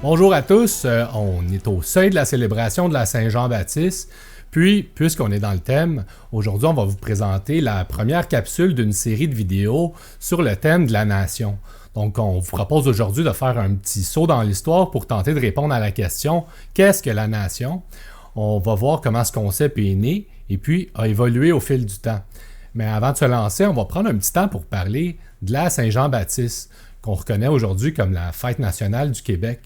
Bonjour à tous, on est au seuil de la célébration de la Saint-Jean-Baptiste. Puis, puisqu'on est dans le thème, aujourd'hui on va vous présenter la première capsule d'une série de vidéos sur le thème de la nation. Donc on vous propose aujourd'hui de faire un petit saut dans l'histoire pour tenter de répondre à la question « Qu'est-ce que la nation ?» On va voir comment ce concept est né et puis a évolué au fil du temps. Mais avant de se lancer, on va prendre un petit temps pour parler de la Saint-Jean-Baptiste, qu'on reconnaît aujourd'hui comme la fête nationale du Québec.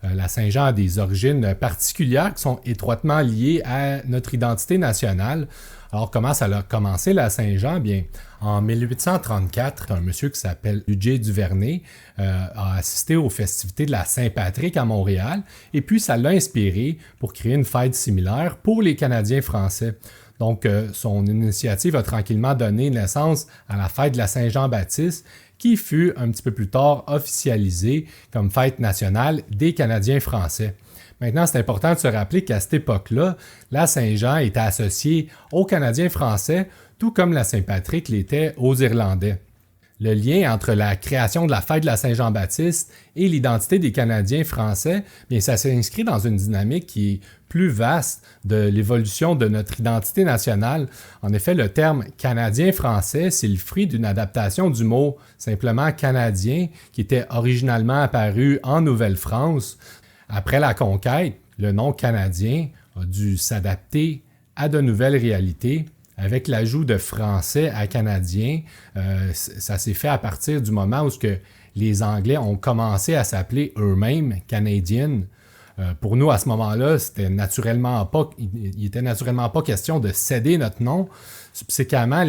La Saint-Jean a des origines particulières qui sont étroitement liées à notre identité nationale. Alors, comment ça a commencé la Saint-Jean? Bien, en 1834, un monsieur qui s'appelle Ludger Duvernay a assisté aux festivités de la Saint-Patrick à Montréal et puis ça l'a inspiré pour créer une fête similaire pour les Canadiens français. Donc, son initiative a tranquillement donné naissance à la fête de la Saint-Jean-Baptiste qui fut un petit peu plus tard officialisée comme fête nationale des Canadiens français. Maintenant, c'est important de se rappeler qu'à cette époque-là, la Saint-Jean était associée aux Canadiens français, tout comme la Saint-Patrick l'était aux Irlandais. Le lien entre la création de la fête de la Saint-Jean-Baptiste et l'identité des Canadiens français, bien, ça s'inscrit dans une dynamique qui est plus vaste de l'évolution de notre identité nationale. En effet, le terme « Canadien-Français », c'est le fruit d'une adaptation du mot simplement « Canadien » qui était originalement apparu en Nouvelle-France. Après la conquête, le nom « Canadien » a dû s'adapter à de nouvelles réalités. Avec l'ajout de français à canadien, ça s'est fait à partir du moment où les Anglais ont commencé à s'appeler eux-mêmes Canadian. Pour nous, à ce moment-là, il n'était naturellement pas question de céder notre nom. Subséquemment,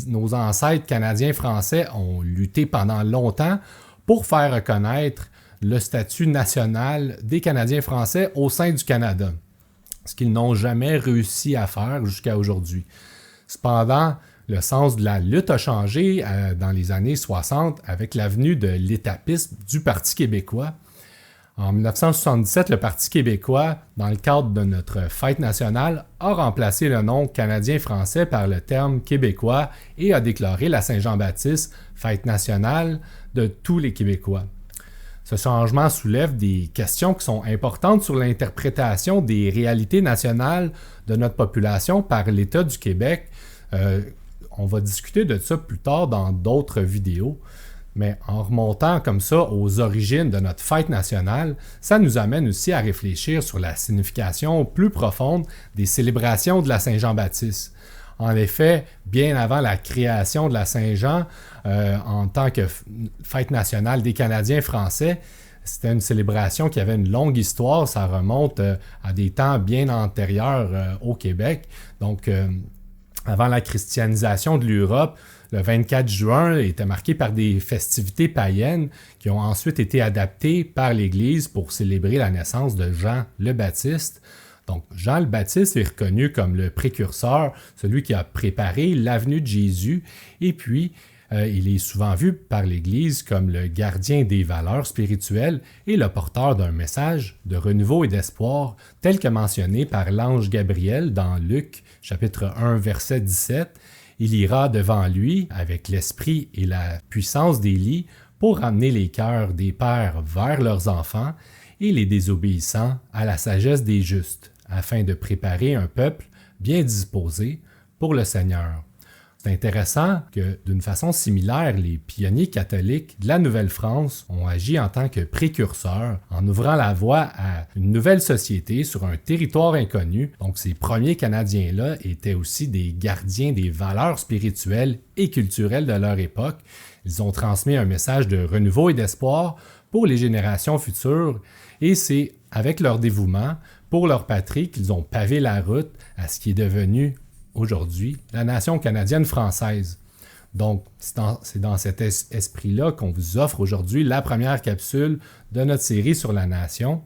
nos ancêtres canadiens-français ont lutté pendant longtemps pour faire reconnaître le statut national des Canadiens français au sein du Canada, ce qu'ils n'ont jamais réussi à faire jusqu'à aujourd'hui. Cependant, le sens de la lutte a changé dans les années 60 avec l'avenue de l'étapisme du Parti québécois. En 1977, le Parti québécois, dans le cadre de notre fête nationale, a remplacé le nom canadien-français par le terme québécois et a déclaré la Saint-Jean-Baptiste fête nationale de tous les Québécois. Ce changement soulève des questions qui sont importantes sur l'interprétation des réalités nationales de notre population par l'État du Québec. On va discuter de ça plus tard dans d'autres vidéos, mais en remontant comme ça aux origines de notre fête nationale, ça nous amène aussi à réfléchir sur la signification plus profonde des célébrations de la Saint-Jean-Baptiste. En effet, bien avant la création de la Saint-Jean, en tant que fête nationale des Canadiens français, c'était une célébration qui avait une longue histoire. Ça remonte à des temps bien antérieurs au Québec. Donc, avant la christianisation de l'Europe, le 24 juin était marqué par des festivités païennes qui ont ensuite été adaptées par l'Église pour célébrer la naissance de Jean le Baptiste. Donc, Jean le Baptiste est reconnu comme le précurseur, celui qui a préparé l'avenue de Jésus, et puis il est souvent vu par l'Église comme le gardien des valeurs spirituelles et le porteur d'un message de renouveau et d'espoir, tel que mentionné par l'ange Gabriel dans Luc, chapitre 1, verset 17. Il ira devant lui avec l'esprit et la puissance d'Élie pour ramener les cœurs des pères vers leurs enfants et les désobéissants à la sagesse des justes, afin de préparer un peuple bien disposé pour le Seigneur. C'est intéressant que, d'une façon similaire, les pionniers catholiques de la Nouvelle-France ont agi en tant que précurseurs en ouvrant la voie à une nouvelle société sur un territoire inconnu. Donc, ces premiers Canadiens-là étaient aussi des gardiens des valeurs spirituelles et culturelles de leur époque. Ils ont transmis un message de renouveau et d'espoir pour les générations futures et c'est avec leur dévouement pour leur patrie qu'ils ont pavé la route à ce qui est devenu aujourd'hui la nation canadienne-française. Donc, c'est dans cet esprit-là qu'on vous offre aujourd'hui la première capsule de notre série sur la nation.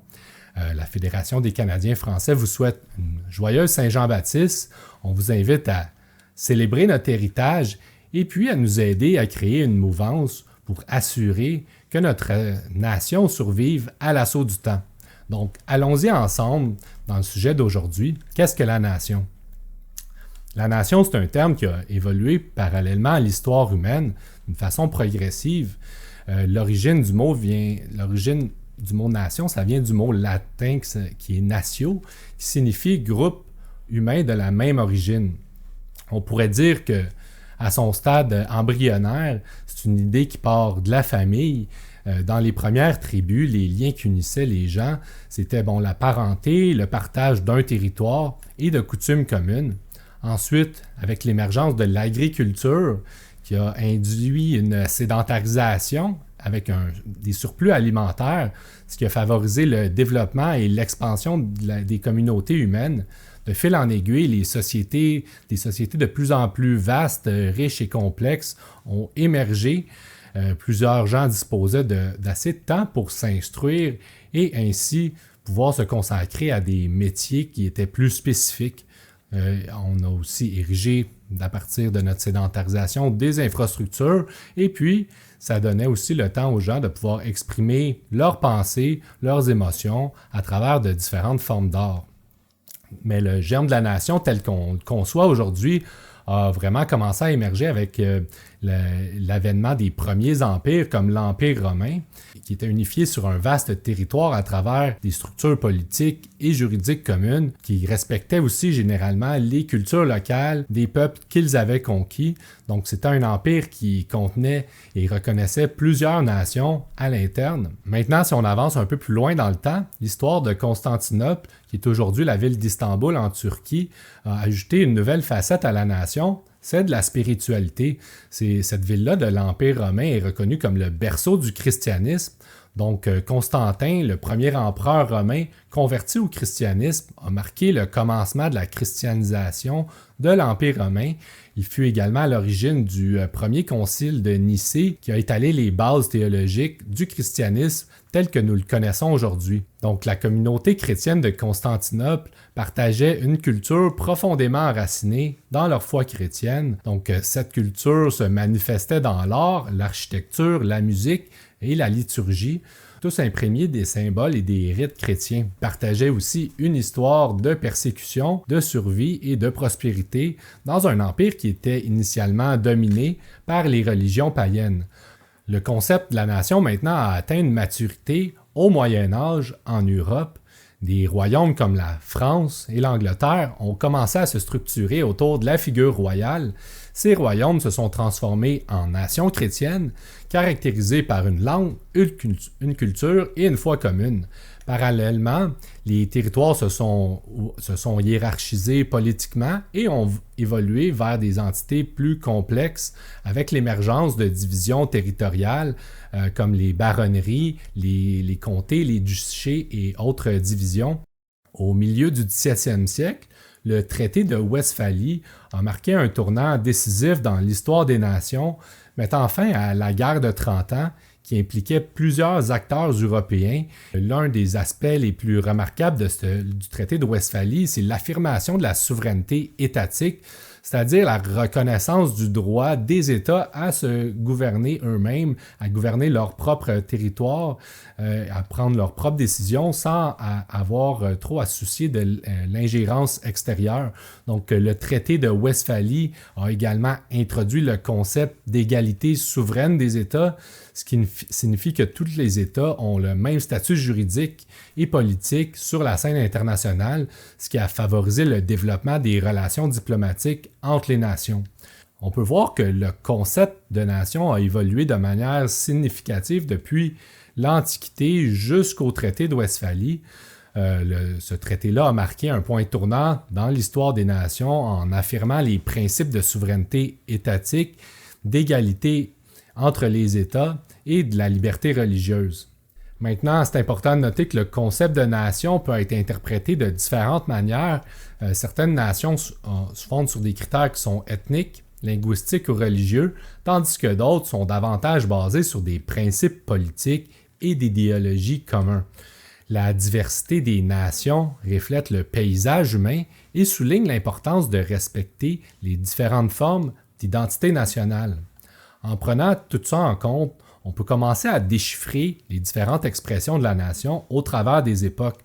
La Fédération des Canadiens français vous souhaite une joyeuse Saint-Jean-Baptiste. On vous invite à célébrer notre héritage et puis à nous aider à créer une mouvance pour assurer que notre nation survive à l'assaut du temps. Donc, allons-y ensemble dans le sujet d'aujourd'hui. Qu'est-ce que la nation? La nation, c'est un terme qui a évolué parallèlement à l'histoire humaine d'une façon progressive. L'origine du mot mot nation, ça vient du mot latin qui est natio, qui signifie groupe humain de la même origine. On pourrait dire que à son stade embryonnaire, c'est une idée qui part de la famille. Dans les premières tribus, les liens qui unissaient les gens, c'était la parenté, le partage d'un territoire et de coutumes communes. Ensuite, avec l'émergence de l'agriculture, qui a induit une sédentarisation avec des surplus alimentaires, ce qui a favorisé le développement et l'expansion des communautés humaines. De fil en aiguille, des sociétés de plus en plus vastes, riches et complexes ont émergé. Plusieurs gens disposaient d'assez de temps pour s'instruire et ainsi pouvoir se consacrer à des métiers qui étaient plus spécifiques. On a aussi érigé, à partir de notre sédentarisation, des infrastructures et puis ça donnait aussi le temps aux gens de pouvoir exprimer leurs pensées, leurs émotions à travers de différentes formes d'art. Mais le germe de la nation tel qu'on le conçoit aujourd'hui a vraiment commencé à émerger avec l'avènement des premiers empires comme l'Empire romain, qui était unifié sur un vaste territoire à travers des structures politiques et juridiques communes qui respectaient aussi généralement les cultures locales des peuples qu'ils avaient conquis. Donc c'était un empire qui contenait et reconnaissait plusieurs nations à l'interne. Maintenant, si on avance un peu plus loin dans le temps, l'histoire de Constantinople, qui est aujourd'hui la ville d'Istanbul en Turquie, a ajouté une nouvelle facette à la nation, c'est de la spiritualité. Cette ville-là de l'Empire romain est reconnue comme le berceau du christianisme. Donc, Constantin, le premier empereur romain converti au christianisme, a marqué le commencement de la christianisation de l'Empire romain. Il fut également à l'origine du premier concile de Nicée qui a étalé les bases théologiques du christianisme tel que nous le connaissons aujourd'hui. Donc, la communauté chrétienne de Constantinople partageait une culture profondément enracinée dans leur foi chrétienne. Donc, cette culture se manifestait dans l'art, l'architecture, la musique et la liturgie, tous imprégnés des symboles et des rites chrétiens. Ils partageaient aussi une histoire de persécution, de survie et de prospérité dans un empire qui était initialement dominé par les religions païennes. Le concept de la nation maintenant a atteint une maturité au Moyen Âge en Europe. Des royaumes comme la France et l'Angleterre ont commencé à se structurer autour de la figure royale. Ces royaumes se sont transformés en nations chrétiennes, caractérisées par une langue, une culture et une foi commune. Parallèlement, les territoires se sont hiérarchisés politiquement et ont évolué vers des entités plus complexes avec l'émergence de divisions territoriales comme les baronneries, les comtés, les duchés et autres divisions. Au milieu du XVIIe siècle, le traité de Westphalie a marqué un tournant décisif dans l'histoire des nations, mettant fin à la guerre de 30 ans qui impliquait plusieurs acteurs européens. L'un des aspects les plus remarquables du traité de Westphalie, c'est l'affirmation de la souveraineté étatique, c'est-à-dire la reconnaissance du droit des États à se gouverner eux-mêmes, à gouverner leur propre territoire, à prendre leurs propres décisions sans avoir trop à se soucier de l'ingérence extérieure. Donc, le traité de Westphalie a également introduit le concept d'égalité souveraine des États, ce qui signifie que tous les États ont le même statut juridique et politique sur la scène internationale, ce qui a favorisé le développement des relations diplomatiques entre les nations. On peut voir que le concept de nation a évolué de manière significative depuis l'Antiquité jusqu'au traité de Westphalie. Ce traité-là a marqué un point tournant dans l'histoire des nations en affirmant les principes de souveraineté étatique, d'égalité entre les États et de la liberté religieuse. Maintenant, c'est important de noter que le concept de nation peut être interprété de différentes manières. Certaines nations se fondent sur des critères qui sont ethniques, linguistiques ou religieux, tandis que d'autres sont davantage basés sur des principes politiques et d'idéologies communs. La diversité des nations reflète le paysage humain et souligne l'importance de respecter les différentes formes d'identité nationale. En prenant tout ça en compte, on peut commencer à déchiffrer les différentes expressions de la nation au travers des époques.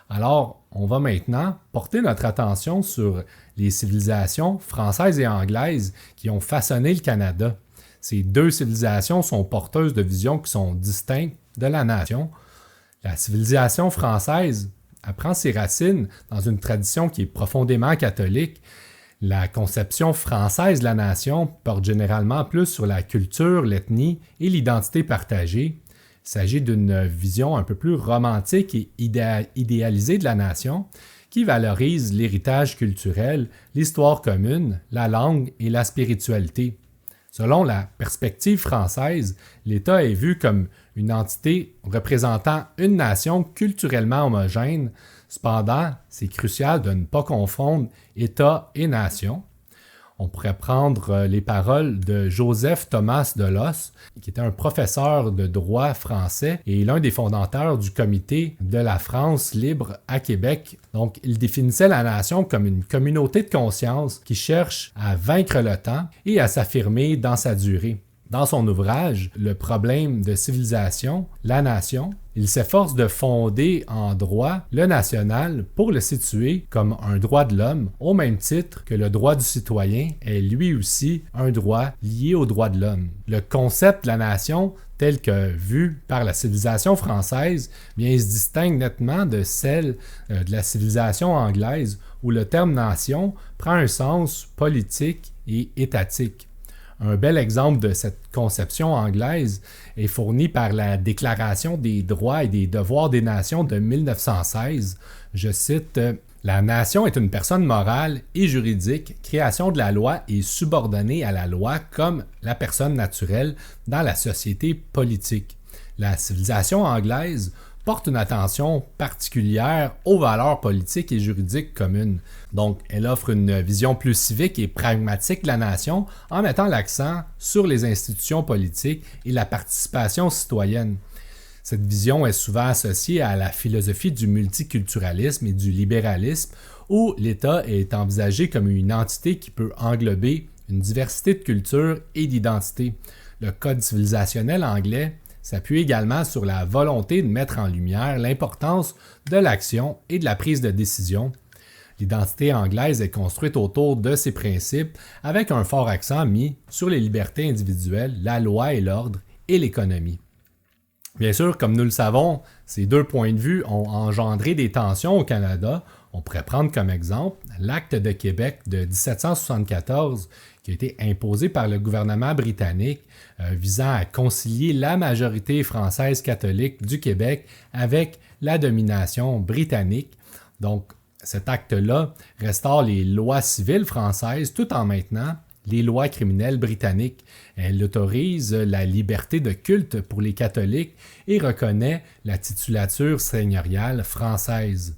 Alors, on va maintenant porter notre attention sur les civilisations françaises et anglaises qui ont façonné le Canada. Ces deux civilisations sont porteuses de visions qui sont distinctes de la nation. La civilisation française prend ses racines dans une tradition qui est profondément catholique. La conception française de la nation porte généralement plus sur la culture, l'ethnie et l'identité partagée. Il s'agit d'une vision un peu plus romantique et idéalisée de la nation qui valorise l'héritage culturel, l'histoire commune, la langue et la spiritualité. Selon la perspective française, l'État est vu comme une entité représentant une nation culturellement homogène. Cependant, c'est crucial de ne pas confondre État et nation. On pourrait prendre les paroles de Joseph Thomas Delos, qui était un professeur de droit français et l'un des fondateurs du Comité de la France libre à Québec. Donc, il définissait la nation comme une communauté de conscience qui cherche à vaincre le temps et à s'affirmer dans sa durée. Dans son ouvrage « Le problème de civilisation, la nation », il s'efforce de fonder en droit le national pour le situer comme un droit de l'homme, au même titre que le droit du citoyen est lui aussi un droit lié au droit de l'homme. Le concept de la nation, tel que vu par la civilisation française, il se distingue nettement de celle de la civilisation anglaise, où le terme nation prend un sens politique et étatique. Un bel exemple de cette conception anglaise est fourni par la Déclaration des droits et des devoirs des nations de 1916. Je cite « La nation est une personne morale et juridique, création de la loi et subordonnée à la loi comme la personne naturelle dans la société politique. La civilisation anglaise porte une attention particulière aux valeurs politiques et juridiques communes. Donc, elle offre une vision plus civique et pragmatique de la nation en mettant l'accent sur les institutions politiques et la participation citoyenne. Cette vision est souvent associée à la philosophie du multiculturalisme et du libéralisme, où l'État est envisagé comme une entité qui peut englober une diversité de cultures et d'identités. Le Code civilisationnel anglais s'appuie également sur la volonté de mettre en lumière l'importance de l'action et de la prise de décision. L'identité anglaise est construite autour de ces principes avec un fort accent mis sur les libertés individuelles, la loi et l'ordre et l'économie. Bien sûr, comme nous le savons, ces deux points de vue ont engendré des tensions au Canada. On pourrait prendre comme exemple l'Acte de Québec de 1774 qui a été imposé par le gouvernement britannique visant à concilier la majorité française catholique du Québec avec la domination britannique. Donc, cet acte-là restaure les lois civiles françaises tout en maintenant les lois criminelles britanniques. Elle autorise la liberté de culte pour les catholiques et reconnaît la titulature seigneuriale française.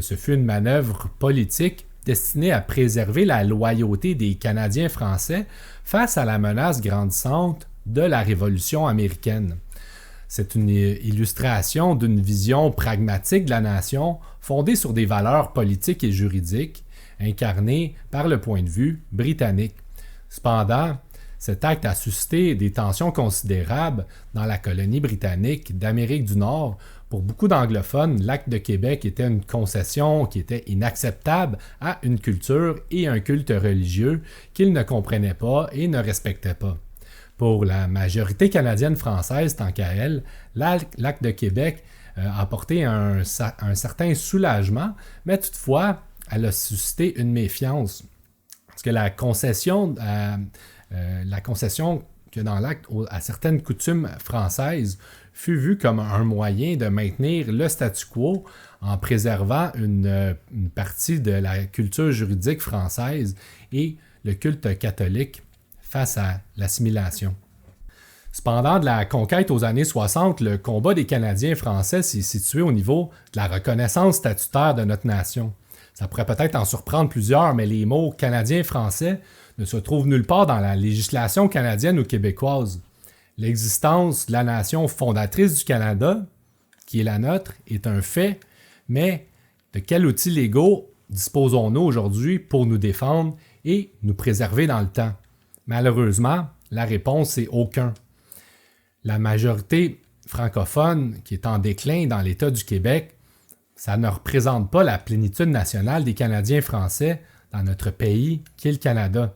Ce fut une manœuvre politique destinée à préserver la loyauté des Canadiens français face à la menace grandissante de la Révolution américaine. C'est une illustration d'une vision pragmatique de la nation fondée sur des valeurs politiques et juridiques incarnées par le point de vue britannique. Cependant, cet acte a suscité des tensions considérables dans la colonie britannique d'Amérique du Nord. Pour beaucoup d'anglophones, l'Acte de Québec était une concession qui était inacceptable à une culture et un culte religieux qu'ils ne comprenaient pas et ne respectaient pas. Pour la majorité canadienne française, tant qu'à elle, l'Acte de Québec a apporté un certain soulagement, mais toutefois, elle a suscité une méfiance. Parce que la concession que dans l'acte à certaines coutumes françaises fut vue comme un moyen de maintenir le statu quo en préservant une partie de la culture juridique française et le culte catholique face à l'assimilation. Cependant, de la conquête aux années 60, le combat des Canadiens français s'est situé au niveau de la reconnaissance statutaire de notre nation. Ça pourrait peut-être en surprendre plusieurs, mais les mots canadien-français ne se trouvent nulle part dans la législation canadienne ou québécoise. L'existence de la nation fondatrice du Canada, qui est la nôtre, est un fait, mais de quels outils légaux disposons-nous aujourd'hui pour nous défendre et nous préserver dans le temps? Malheureusement, la réponse est aucun. La majorité francophone qui est en déclin dans l'État du Québec, ça ne représente pas la plénitude nationale des Canadiens français dans notre pays, qui est le Canada.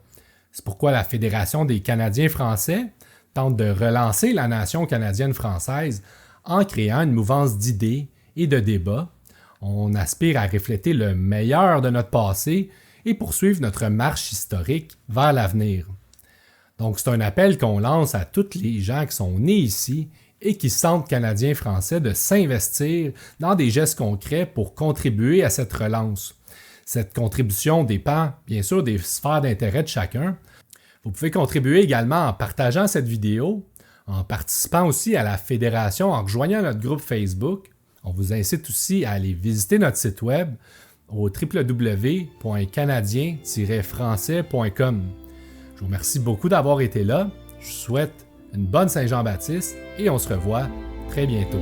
C'est pourquoi la Fédération des Canadiens français tente de relancer la nation canadienne-française en créant une mouvance d'idées et de débats. On aspire à refléter le meilleur de notre passé et poursuivre notre marche historique vers l'avenir. Donc c'est un appel qu'on lance à tous les gens qui sont nés ici et qui se sentent canadiens-français de s'investir dans des gestes concrets pour contribuer à cette relance. Cette contribution dépend bien sûr des sphères d'intérêt de chacun. Vous pouvez contribuer également en partageant cette vidéo, en participant aussi à la fédération, en rejoignant notre groupe Facebook. On vous incite aussi à aller visiter notre site web au www.canadien-français.com. Je vous remercie beaucoup d'avoir été là. Je vous souhaite une bonne Saint-Jean-Baptiste et on se revoit très bientôt.